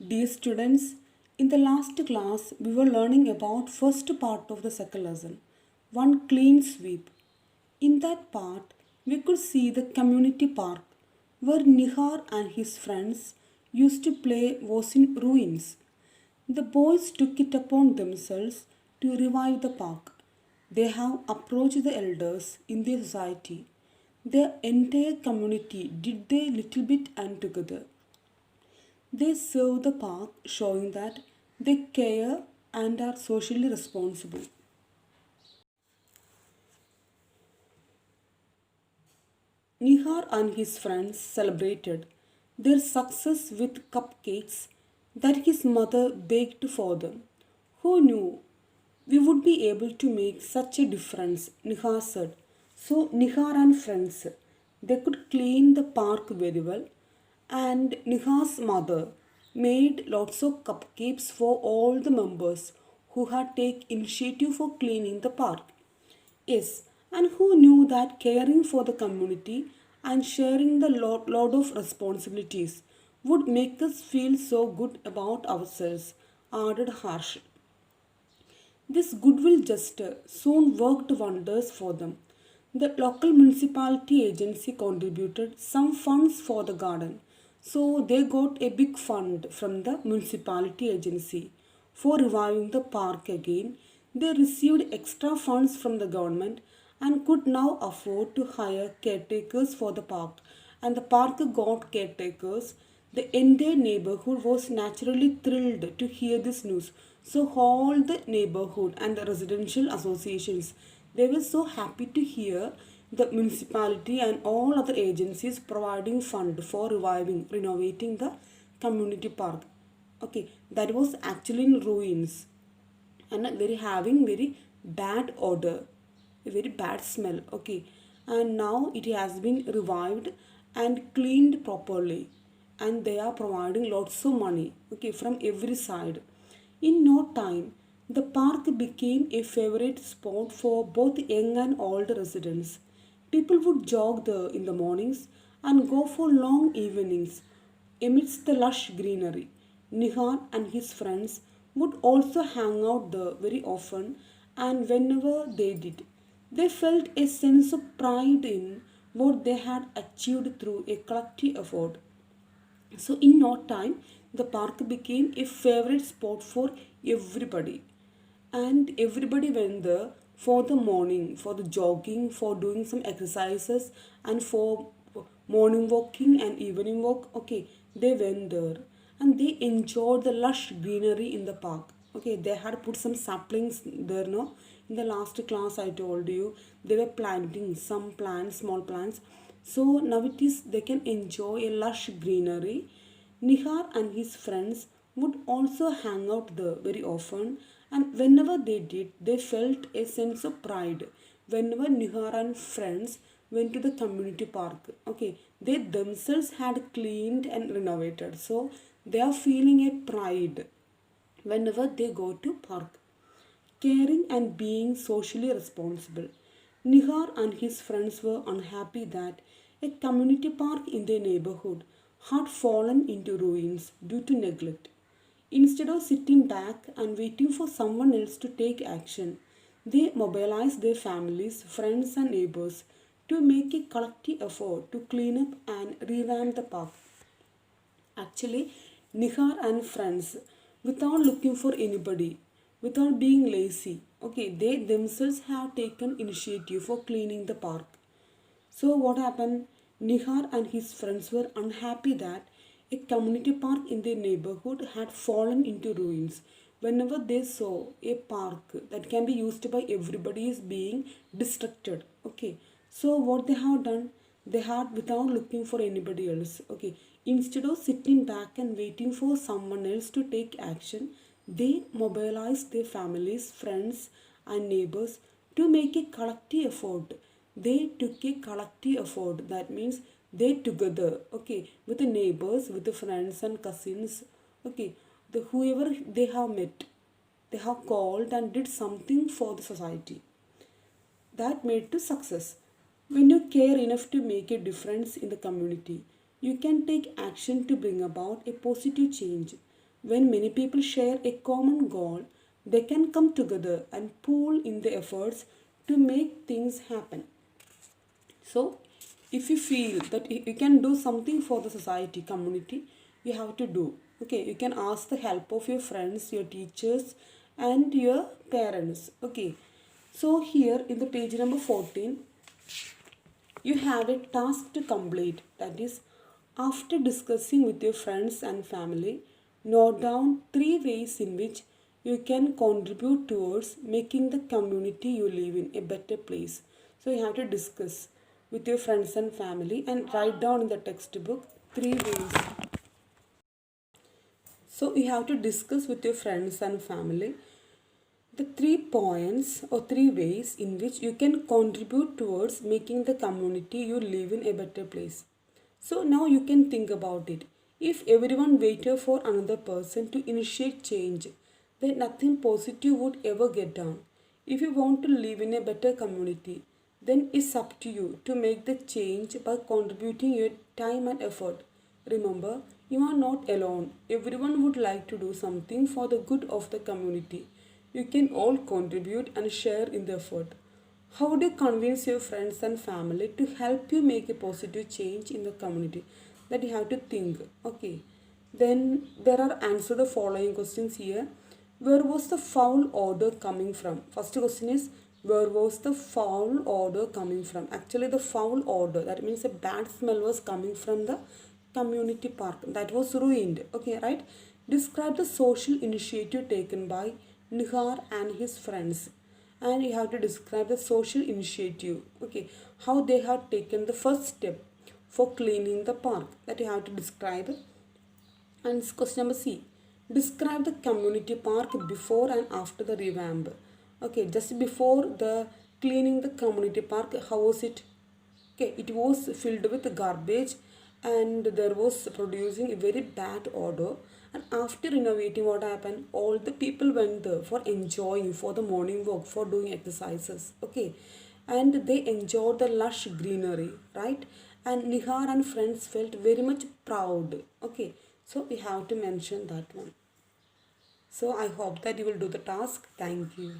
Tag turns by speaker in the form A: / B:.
A: Dear students, in the last class we were learning about first part of the second lesson, one clean sweep. In that part, we could see the community park where Nihar and his friends used to play was in ruins. The boys took it upon themselves to revive the park. They have approached the elders in their society. The entire community did their little bit and together. They serve the park, showing that they care and are socially responsible. Nihar and his friends celebrated their success with cupcakes that his mother baked for them. Who knew we would be able to make such a difference? Nihar said. So Nihar and friends, they could clean the park very well, and Nihar's mother made lots of cupcakes for all the members who had taken initiative for cleaning the park. Yes, and who knew that caring for the community and sharing the load of responsibilities would make us feel so good about ourselves, added Harsh. This goodwill gesture soon worked wonders for them. The local municipality agency contributed some funds for the garden, so they got a big fund from the municipality agency for reviving the park again. They received extra funds from the government and could now afford to hire caretakers for the park. And the park got caretakers. The entire neighborhood was naturally thrilled to hear this news. So all the neighborhood and the residential associations, they were so happy to hear the municipality and all other agencies providing fund for reviving, renovating the community park. Okay, that was actually in ruins and very having very bad odor, a very bad smell. Okay, and now it has been revived and cleaned properly, and they are providing lots of money. Okay, from every side. In no time, the park became a favorite spot for both young and old residents. People would jog there in the mornings and go for long evenings amidst the lush greenery. Nihar and his friends would also hang out there very often, and whenever they did, they felt a sense of pride in what they had achieved through a collective effort. So, in no time, the park became a favorite spot for everybody, and everybody went there for the morning, for the jogging, for doing some exercises, and for morning walking and evening walk. Okay, they went there and they enjoyed the lush greenery in the park. Okay, they had put some saplings there, no? In the last class, I told you they were planting some plants, small plants. So now it is they can enjoy a lush greenery. Nihar and his friends would also hang out there very often, and whenever they did, they felt a sense of pride. Whenever Nihar and friends went to the community park, okay, they themselves had cleaned and renovated, so they are feeling a pride whenever they go to park. Caring and being socially responsible. Nihar and his friends were unhappy that a community park in their neighborhood had fallen into ruins due to neglect. Instead of sitting back and waiting for someone else to take action, they mobilized their families, friends, and neighbors to make a collective effort to clean up and revamp the park. Actually, Nihar and friends, without looking for anybody, without being lazy, okay, they themselves have taken initiative for cleaning the park. So, what happened? Nihar and his friends were unhappy that a community park in their neighborhood had fallen into ruins. Whenever they saw a park that can be used by everybody is being destructed. Okay, so what they have done? They had without looking for anybody else. Okay, instead of sitting back and waiting for someone else to take action, they mobilized their families, friends, and neighbors to make a collective effort. They took a collective effort. That means they together, okay, with the neighbors, with the friends and cousins, okay, the whoever they have met, they have called and did something for the society that made to success. When you care enough to make a difference in the community, you can take action to bring about a positive change. When many people share a common goal, they can come together and pool in the efforts to make things happen. So, if you feel that you can do something for the society, community, you have to do. Okay, you can ask the help of your friends, your teachers, and your parents. Okay, so here in the page number 14, you have a task to complete. That is, after discussing with your friends and family, note down three ways in which you can contribute towards making the community you live in a better place. So you have to discuss with your friends and family and write down in the textbook three ways. So you have to discuss with your friends and family the 3 points or 3 ways in which you can contribute towards making the community you live in a better place. So now you can think about it. If everyone waited for another person to initiate change, then nothing positive would ever get done. If you want to live in a better community, then it's up to you to make the change by contributing your time and effort. Remember, you are not alone. Everyone would like to do something for the good of the community. You can all contribute and share in the effort. How would you convince your friends and family to help you make a positive change in the community? That you have to think. Okay. Then there are answer the following questions here. Where was the foul odor coming from? First question is, where was the foul odor coming from? Actually, the foul odor, that means a bad smell, was coming from the community park that was ruined. Okay, right? Describe the social initiative taken by Nihar and his friends. And you have to describe the social initiative. Okay, how they have taken the first step for cleaning the park. That you have to describe. And question number C. Describe the community park before and after the revamp. Okay, just before the cleaning the community park, how was it? Okay, it was filled with garbage and there was producing a very bad odor. And after renovating, what happened? All the people went there for enjoying, for the morning walk, for doing exercises. Okay, and they enjoyed the lush greenery, right? And Nihar and friends felt very much proud. Okay, so we have to mention that one. So I hope that you will do the task. Thank you.